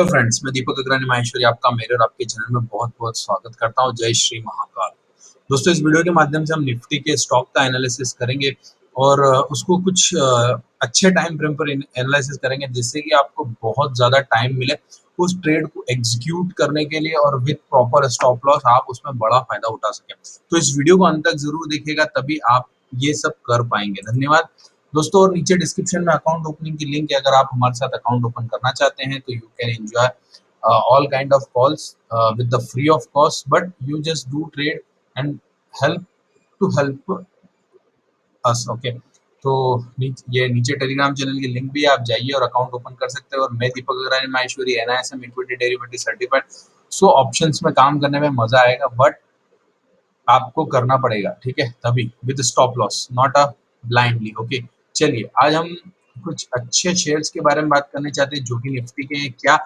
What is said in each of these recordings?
Hello friends, मैं दीपक अग्रवाल माहेश्वरी आपका मेरे और आपके चैनल में बहुत बहुत स्वागत करता हूं। जय श्री महाकाल। दोस्तों, इस वीडियो के माध्यम से हम निफ्टी के स्टॉक का एनालिसिस करेंगे और उसको कुछ अच्छे टाइम फ्रेम पर एनालिसिस करेंगे जिससे कि आपको बहुत ज़्यादा टाइम मिले उस ट्रेड को एग्जीक्यूट करने के लिए और विद प्रॉपर स्टॉप लॉस आप उसमें बड़ा फायदा उठा सकें। तो इस वीडियो को अंत तक जरूर देखिएगा, तभी आप ये सब कर पाएंगे। धन्यवाद दोस्तों। और नीचे डिस्क्रिप्शन में अकाउंट ओपनिंग की लिंक है। अगर आप हमारे साथ अकाउंट ओपन करना चाहते हैं तो you can enjoy all kind of calls with the free of cost, but you just do trade and help to help us, okay? तो ये नीचे टेलीग्राम चैनल की लिंक भी है, आप जाइए और अकाउंट ओपन कर सकते हैं। और मैं Deepak Agarwal Maheshwari NISM equity derivative certified. So options में काम करने में मजा आएगा, बट आपको करना पड़ेगा, ठीक है? तभी with stop loss, not a blindly, okay? चलिए, आज हम कुछ अच्छे शेयर्स के बारे में बात करने चाहते हैं जो कि निफ्टी के हैं। क्या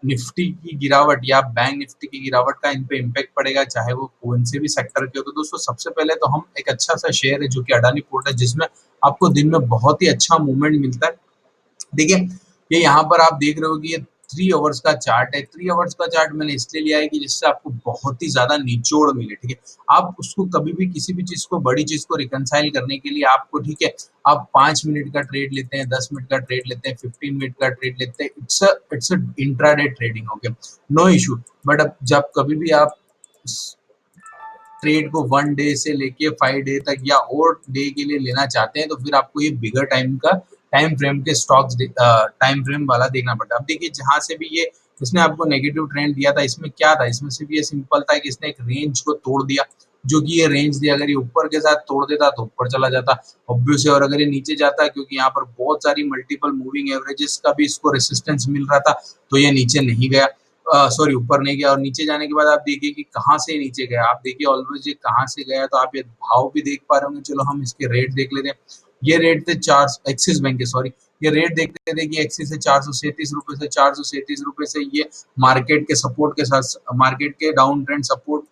निफ्टी की गिरावट या बैंक निफ्टी की गिरावट का इन पे इम्पैक्ट पड़ेगा, चाहे वो कौन से भी सेक्टर के हो? तो दोस्तों, सबसे पहले तो हम एक अच्छा सा शेयर है जो कि अडानी पोर्ट है, जिसमें आपको दिन में बहुत ही अच्छा मूवमेंट मिलता है। देखिए, ये यहाँ पर आप देख रहे हो कि ये 3 आवर्स का चार्ट है। 3 आवर्स का चार्ट मैंने इसलिए लिया है कि जिससे आपको बहुत ही ज्यादा निचोड़ मिले, ठीक है? आप उसको कभी भी किसी भी चीज को, बड़ी चीज को रिकंसाइल करने के लिए आपको, ठीक है, आप 5 मिनट का ट्रेड लेते हैं, 10 मिनट का ट्रेड लेते हैं, 15 मिनट का ट्रेड लेते हैं। It's a intraday trading, okay, no issue. But अब जब कभी भी आप ट्रेड को 1 डे से लेके 5 डे तक या और डे के लिए लेना चाहते हैं, तो फिर आपको ये बिगर टाइम फ्रेम के स्टॉक्स टाइम फ्रेम वाला देखना पड़ता है। अब देखिए, जहां से भी ये इसने आपको नेगेटिव ट्रेंड दिया था, इसमें क्या था? इसमें सिर्फ ये सिंपल था कि इसने एक रेंज को तोड़ दिया, जो कि ये रेंज दिया। अगर ये ऊपर के साथ तोड़ देता तो ऊपर चला जाता, ऑब्वियस है। और अगर ये नीचे जाता, क्योंकि यहाँ पर बहुत सारी मल्टीपल मूविंग एवरेजेस का भी इसको रेसिस्टेंस मिल रहा था, तो ये नीचे नहीं गया, सॉरी ऊपर नहीं गया। और नीचे जाने के बाद आप देखिए कि कहाँ से नीचे गया। आप देखिए ऑलवेज ये कहाँ से गया, तो आप ये भाव भी देख पा रहे होंगे। चलो हम इसके रेट देख लेते हैं। ये रेट थे 4, एक्सिस बैंक के, सॉरी, ये रेट देखते थे कि एक्सिस है 437 रुपए से, 437 रुपए से ये मार्केट के सपोर्ट के साथ, मार्केट के डाउन ट्रेंड सपोर्ट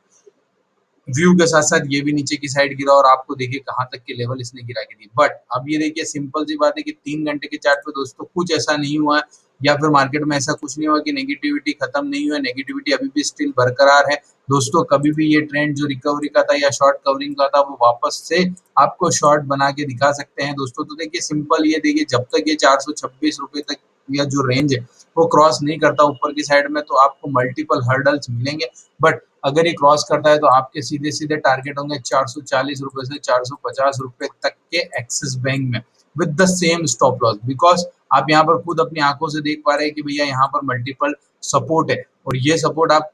व्यू के साथ साथ ये भी नीचे की साइड गिरा। और आपको देखिए कहां तक के लेवल इसने गिरा के दी। बट अब ये देखिए, सिंपल सी बात है कि 3 घंटे के चार्ट पे दोस्तों कुछ ऐसा नहीं हुआ है, या फिर मार्केट में ऐसा कुछ नहीं हुआ कि नेगेटिविटी खत्म नहीं हुआ। नेगेटिविटी अभी भी स्टिल बरकरार है दोस्तों। कभी भी ये ट्रेंड जो रिकवरी का था या शॉर्ट कवरिंग का था, वो वापस से आपको शॉर्ट बना के दिखा सकते हैं दोस्तों। तो देखिए, सिंपल ये देखिए, जब तक ये 426 रुपए तक या जो रेंज है वो क्रॉस नहीं करता ऊपर की साइड में, तो आपको मल्टीपल हर्डल्स मिलेंगे। बट अगर ये क्रॉस करता है तो आपके सीधे सीधे टारगेट होंगे 440 रुपए से 450 रुपए तक के एक्सिस बैंक में, with the same stop loss. Because आप यहाँ पर खुद अपनी आंखों से देख पा रहे हैं कि भैया यहाँ पर मल्टीपल सपोर्ट है, और ये सपोर्ट आप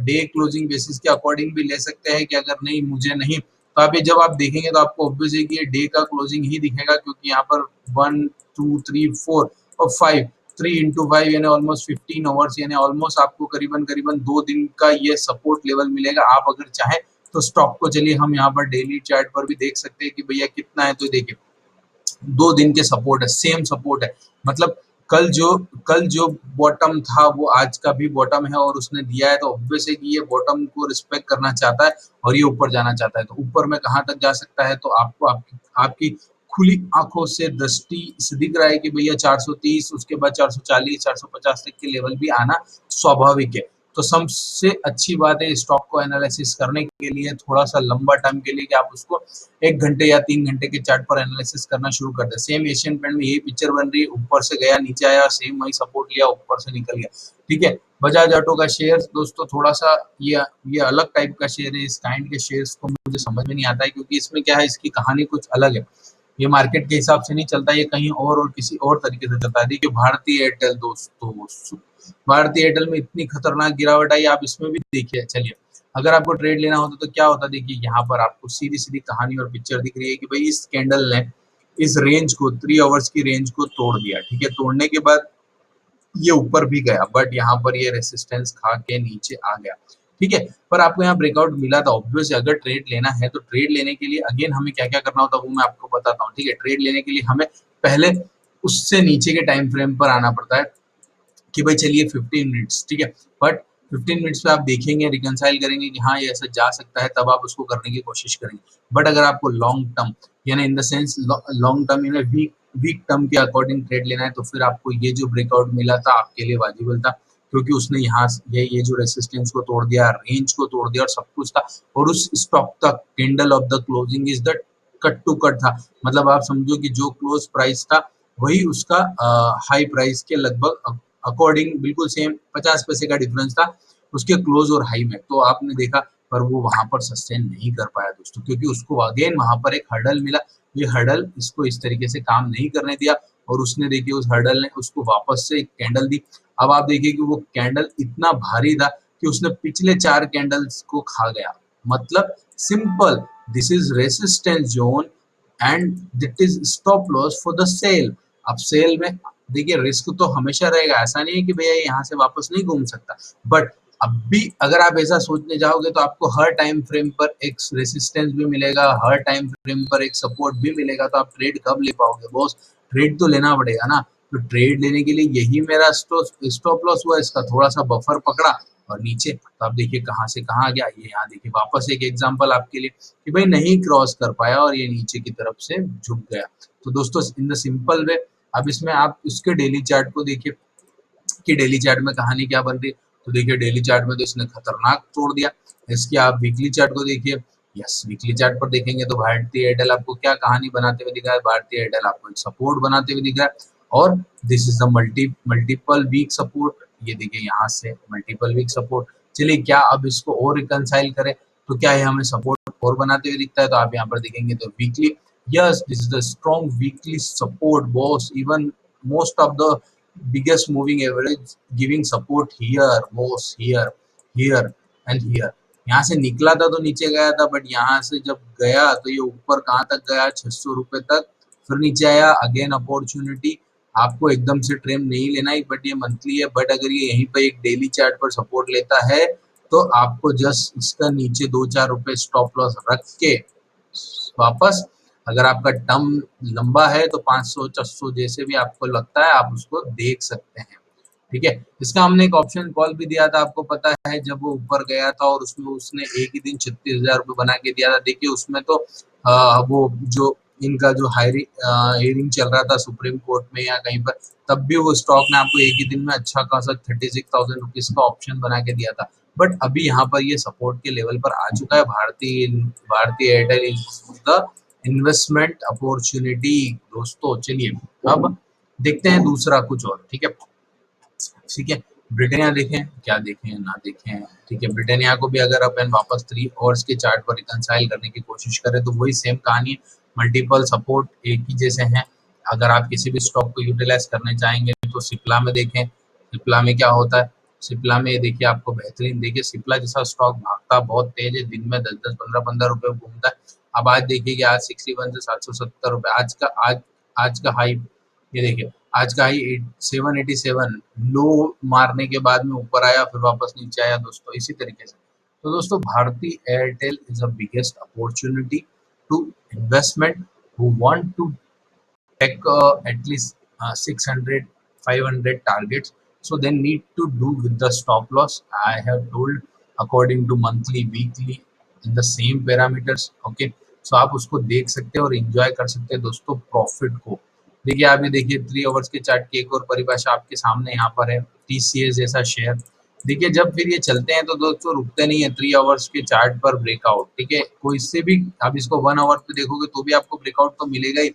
डे क्लोजिंग बेसिस के अकॉर्डिंग भी ले सकते हैं कि अगर नहीं, मुझे नहीं, तो आप ये जब आप देखेंगे तो आपको ऑब्वियस है कि ये डे का क्लोजिंग ही दिखेगा, क्योंकि यहाँ पर 1 2 3 4 और 5, 3 into 5 यानी ऑलमोस्ट 15 आवर्स, यानी ऑलमोस्ट आपको करीबन करीबन 2 दिन का ये सपोर्ट लेवल मिलेगा। आप अगर चाहें तो स्टॉक को, चलिए हम यहाँ पर डेली चार्ट पर भी देख सकते हैं कि भैया कितना है। तो देखिए, 2 दिन के सपोर्ट है, सेम सपोर्ट है। मतलब कल जो बॉटम था वो आज का भी बॉटम है और उसने दिया है, तो ऑब्वियस है कि ये बॉटम को रिस्पेक्ट करना चाहता है और ये ऊपर जाना चाहता है। तो ऊपर में कहाँ तक जा सकता है, तो आपको आपकी खुली आंखों से दृष्टि से दिख रहा है कि भैया 430, उसके बाद 440, 450 तक के लेवल भी आना स्वाभाविक है। तो सबसे अच्छी बात है स्टॉक को एनालिसिस करने के लिए, थोड़ा सा लंबा टाइम के लिए, कि आप उसको 1 घंटे या 3 घंटे के चार्ट पर एनालिसिस करना शुरू कर दे। सेम एशियन पेंट में यही पिक्चर बन रही है, ऊपर से गया, नीचे आया, सेम वही सपोर्ट लिया, ऊपर से निकल गया, ठीक है? बजाज ऑटो का शेयर दोस्तों थोड़ा सा ये अलग टाइप का शेयर है। इस काइंड के शेयर्स को मुझे समझ में नहीं आता है, क्योंकि इसमें क्या है, इसकी कहानी कुछ अलग है। ये मार्केट के हिसाब से नहीं चलता, ये कहीं और किसी और तरीके से चलता है। देखिए, भारतीय एयरटेल दोस्तों, भारतीय एयरटेल में इतनी खतरनाक गिरावट आई, आप इसमें भी देखिए। चलिए, अगर आपको ट्रेड लेना होता तो क्या होता? देखिए, यहाँ पर आपको सीधी सीधी कहानी और पिक्चर दिख रही है कि भाई इस कैंडल ने इस रेंज को, 3 आवर्स की रेंज को तोड़ दिया, ठीक है? तोड़ने के बाद ये ऊपर भी गया, बट यहाँ पर ये रेसिस्टेंस खा के नीचे आ गया, ठीक है? पर आपको यहाँ ब्रेकआउट मिला था। ऑब्वियस, अगर ट्रेड लेना है तो ट्रेड लेने के लिए अगेन हमें क्या क्या करना होता है वो मैं आपको बताता हूँ, ठीक है? ट्रेड लेने के लिए हमें पहले उससे नीचे के टाइम फ्रेम पर आना पड़ता है कि भाई चलिए 15 मिनट्स, ठीक है? बट 15 मिनट्स पे आप देखेंगे, रिकंसाइल करेंगे कि हाँ ये ऐसा जा सकता है, तब आप उसको करने की कोशिश करेंगे। बट अगर आपको लॉन्ग टर्म, यानी in the sense long term in week week term के अकॉर्डिंग ट्रेड लेना है तो फिर आपको ये जो ब्रेकआउट मिला था आपके लिए वाजिबल था, क्योंकि उसने यहाँ ये जो रेसिस्टेंस को तोड़ दिया, रेंज को तोड़ दिया और सब कुछ था, और उस स्टॉक का candle of the closing is the cut to cut था। मतलब आप समझो कि जो क्लोज प्राइस था वही उसका हाई प्राइस के लगभग अकॉर्डिंग बिल्कुल सेम 50 पैसे का डिफरेंस था उसके क्लोज और हाई में। तो आपने देखा, पर वो वहां पर सस्टेन नहीं कर पाया दोस्तों, क्योंकि उसको अगेन वहां पर एक हर्डल मिला। ये हर्डल इसको इस तरीके से काम नहीं करने दिया, और उसने देखिए उस हर्डल ने उसको वापस से एक कैंडल दी। अब आप देखिए कि वो कैंडल इतना भारी था कि उसने पिछले 4 कैंडल्स को खा गया। मतलब simple, this is resistance zone and that is stop loss for the sell. अब सेल में देखिए रिस्क तो हमेशा रहेगा, ऐसा नहीं है कि भैया यहाँ से वापस नहीं घूम सकता, बट अब भी अगर आप ऐसा सोचने जाओगे तो आपको हर टाइम फ्रेम पर एक रेसिस्टेंस भी मिलेगा, हर टाइम फ्रेम पर एक सपोर्ट भी मिलेगा, तो आप ट्रेड कब ले पाओगे बॉस? ट्रेड तो लेना पड़ेगा ना। तो ट्रेड लेने के लिए यही मेरा स्टॉप लॉस हुआ, इसका थोड़ा सा बफर पकड़ा और नीचे, तो आप देखिए कहाँ से कहाँ आ गया। ये यहाँ देखिए वापस एक एग्जांपल आपके लिए कि भाई नहीं क्रॉस कर पाया और ये नीचे की तरफ से झुक गया। तो दोस्तों इन द सिंपल वे, अब इसमें आप इसके डेली चार्ट को देखिए कि डेली चार्ट में कहानी क्या बन रही है। तो देखिए डेली चार्ट में तो इसने खतरनाक तोड़ दिया। इसके आप वीकली चार्ट को देखिए, यस वीकली चार्ट पर देखेंगे तो भारतीय एयरटेल आपको क्या कहानी बनाते हुए दिख रहा है, भारतीय एयरटेल आपको एक सपोर्ट बनाते हुए दिख रहा है, और this is the multiple week support. ये देखिए यहाँ से मल्टीपल वीक सपोर्ट। चलिए क्या अब इसको और रिकनसाइल करें तो क्या है, हमें सपोर्ट और बनाते हुए दिखता है, तो आप यहाँ पर देखेंगे तो weekly, yes this is the strong weekly support boss, even most of the biggest moving average giving support here was here and here। यहाँ से निकला था तो नीचे गया था, बट यहाँ से जब गया तो ये ऊपर कहाँ तक गया, 600 रुपए तक, फिर नीचे आया अगेन अपॉर्चुनिटी। आपको एकदम से ट्रेड नहीं लेना है, बट ये मंथली है, बट अगर ये यहीं पर एक डेली चार्ट पर सपोर्ट लेता है तो आपको जस्ट इसका नीचे 2-4 रुपए स्टॉप लॉस रख के वापस, अगर आपका टर्म लंबा है तो 500-600 जैसे भी आपको लगता है आप उसको देख सकते हैं। ठीक है, इसका हमने एक ऑप्शन कॉल भी दिया था, आपको पता है, जब वो ऊपर गया था और उसमें उसने एक ही दिन 36,000 रुपए बना के दिया था। देखिए उसमें तो वो जो इनका जो हियरिंग चल रहा था सुप्रीम कोर्ट में या कहीं पर, तब भी वो स्टॉक ने आपको एक ही दिन में अच्छा खासा 36,000 रुपीज का ऑप्शन बना के दिया था। बट अभी यहाँ पर ये सपोर्ट के लेवल पर आ चुका है। भारतीय एयरटेल द इन्वेस्टमेंट अपॉर्चुनिटी दोस्तों। चलिए अब देखते हैं दूसरा कुछ और। ठीक है, ठीक है, ब्रिटानिया देखें, क्या देखें ना देखें। ठीक है, ब्रिटानिया को भी अगर अपन वापस 3 आवर्स के चार्ट पर रिकनसाइल करने की कोशिश करें तो वही सेम कहानी है, मल्टीपल सपोर्ट एक ही जैसे हैं। अगर आप किसी भी स्टॉक को यूटिलाइज करने चाहेंगे तो सिप्ला में देखें, सिप्ला में क्या होता है। सिप्ला में देखिए आपको बेहतरीन, देखिए सिप्ला जैसा स्टॉक भागता बहुत तेज है, दिन में 10-10 15-15 रुपए घूमता है। अब आज देखिए कि आज 61 से 770 रुपए आज का हाई, ये देखिए आज का हाई 787 लो मारने के बाद में ऊपर आया, फिर वापस नीचे आया दोस्तों, इसी तरीके से। तो दोस्तों Bharti Airtel is a biggest opportunity to investment who want to take at least 600 500 targets, so they need to do with the stop loss I have told, according to monthly weekly in the same parameters। okay, so आप उसको देख सकते हैं और enjoy कर सकते हैं दोस्तों प्रॉफिट को। देखिए आप ये देखिए 3 आवर्स के चार्ट की एक और परिभाषा आपके सामने यहाँ पर है, टीसीएस जैसा शेयर। देखिए जब फिर ये चलते हैं तो दोस्तों रुकते नहीं है 3 आवर्स के चार्ट पर ब्रेकआउट। ठीक है, कोई इससे भी आप इसको 1 आवर पे देखोगे तो भी आपको ब्रेकआउट तो मिलेगा ही,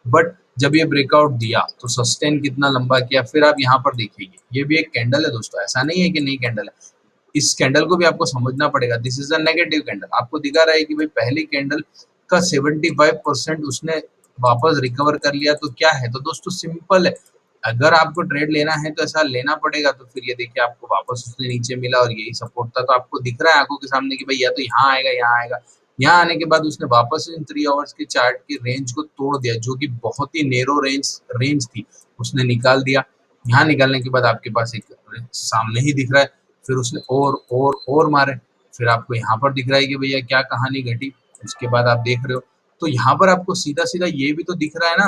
बट जब ये ब्रेकआउट दिया तो सस्टेन कितना लंबा किया, फिर आप यहाँ पर देखिए ये भी एक कैंडल है दोस्तों, ऐसा नहीं है कि नहीं कैंडल है। इस कैंडल को भी आपको समझना पड़ेगा, this is a negative candle. आपको दिखा रहा है कि भाई पहली कैंडल का 75% उसने वापस रिकवर कर लिया, तो क्या है, तो दोस्तों सिंपल है, अगर आपको ट्रेड लेना है तो ऐसा लेना पड़ेगा। तो फिर ये देखिए आपको वापस उसने नीचे मिला और यही सपोर्ट था, तो आपको दिख रहा है आंखों के सामने कि भाई या तो यहाँ आएगा यहाँ आएगा। यहाँ आने के बाद उसने वापस इन 3 आवर्स के चार्ट की रेंज को तोड़ दिया, जो कि बहुत ही नेरो रेंज थी, उसने निकाल दिया। यहाँ निकालने के बाद आपके पास एक सामने ही दिख रहा है, फिर उसने और मारे, फिर आपको यहाँ पर दिख रहा है कि भैया क्या कहानी घटी। उसके बाद आप देख रहे हो तो यहाँ पर आपको सीधा सीधा ये भी तो दिख रहा है ना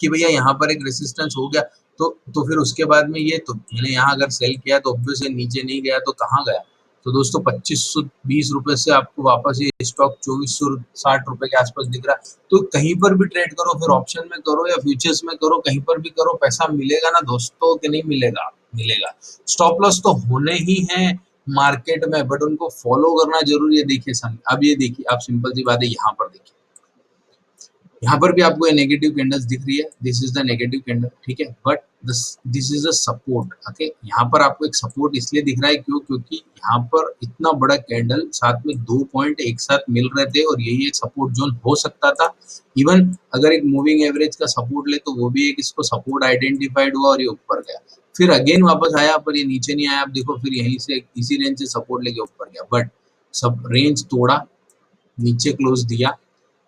कि भैया यहाँ पर एक रेसिस्टेंस हो गया, तो फिर उसके बाद में ये तो मैंने यहाँ अगर सेल किया तो ऑब्वियसली नीचे नहीं गया तो कहाँ गया, तो दोस्तों 2520 रुपए से आपको वापस ये स्टॉक 2460 रुपए के आसपास दिख रहा है। तो कहीं पर भी ट्रेड करो, फिर ऑप्शन में करो या फ्यूचर्स में करो, कहीं पर भी करो, पैसा मिलेगा ना दोस्तों कि नहीं मिलेगा? मिलेगा। स्टॉप लॉस तो होने ही हैं मार्केट में, बट उनको फॉलो करना जरूरी है। देखिए अब ये देखिए, आप सिंपल सी बात है, यहाँ पर देखिए, यहाँ पर भी आपको ये नेगेटिव कैंडल्स दिख रही है, this is the negative candle, ठीक है, but this is a support. Okay, यहाँ पर आपको एक सपोर्ट इसलिए दिख रहा है क्योंकि यहाँ पर इतना बड़ा कैंडल साथ में 2 पॉइंट एक साथ मिल रहे थे और यही एक सपोर्ट जोन हो सकता था। इवन अगर एक मूविंग एवरेज का सपोर्ट ले तो वो भी एक इसको सपोर्ट आइडेंटिफाइड हुआ और ये ऊपर गया, फिर अगेन वापस आया पर ये नीचे नहीं आया। आप देखो फिर यहीं से इसी रेंज से सपोर्ट लेके ऊपर गया, बट सब रेंज तोड़ा, नीचे क्लोज दिया।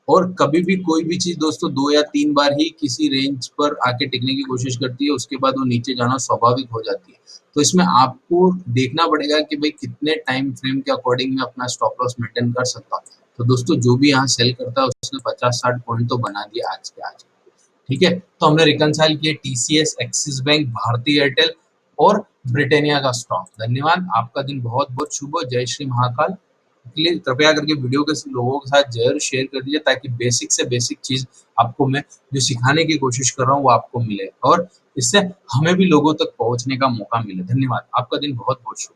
और कभी भी कोई भी चीज दोस्तों 2 या 3 बार ही किसी रेंज पर आके टिकने की कोशिश करती है, उसके बाद वो नीचे जाना स्वाभाविक हो जाती है। तो इसमें आपको देखना पड़ेगा कि भाई कितने टाइम फ्रेम के अकॉर्डिंग मैं अपना स्टॉप लॉस मेंटेन कर सकता हूँ। तो दोस्तों जो भी यहाँ सेल करता है उसने 50-60 पॉइंट तो बना दिया आज के आज। ठीक है, तो हमने रिकनसाइल किए टीसीएस, एक्सिस बैंक, भारती एयरटेल और ब्रिटानिया का स्टॉक। धन्यवाद, आपका दिन बहुत बहुत शुभ हो। जय श्री महाकाल। प्लीज कृपया करके वीडियो के लोगों के साथ जरूर शेयर कर दीजिए ताकि बेसिक से बेसिक चीज आपको मैं जो सिखाने की कोशिश कर रहा हूँ वो आपको मिले और इससे हमें भी लोगों तक पहुंचने का मौका मिले। धन्यवाद, आपका दिन बहुत बहुत शुभ।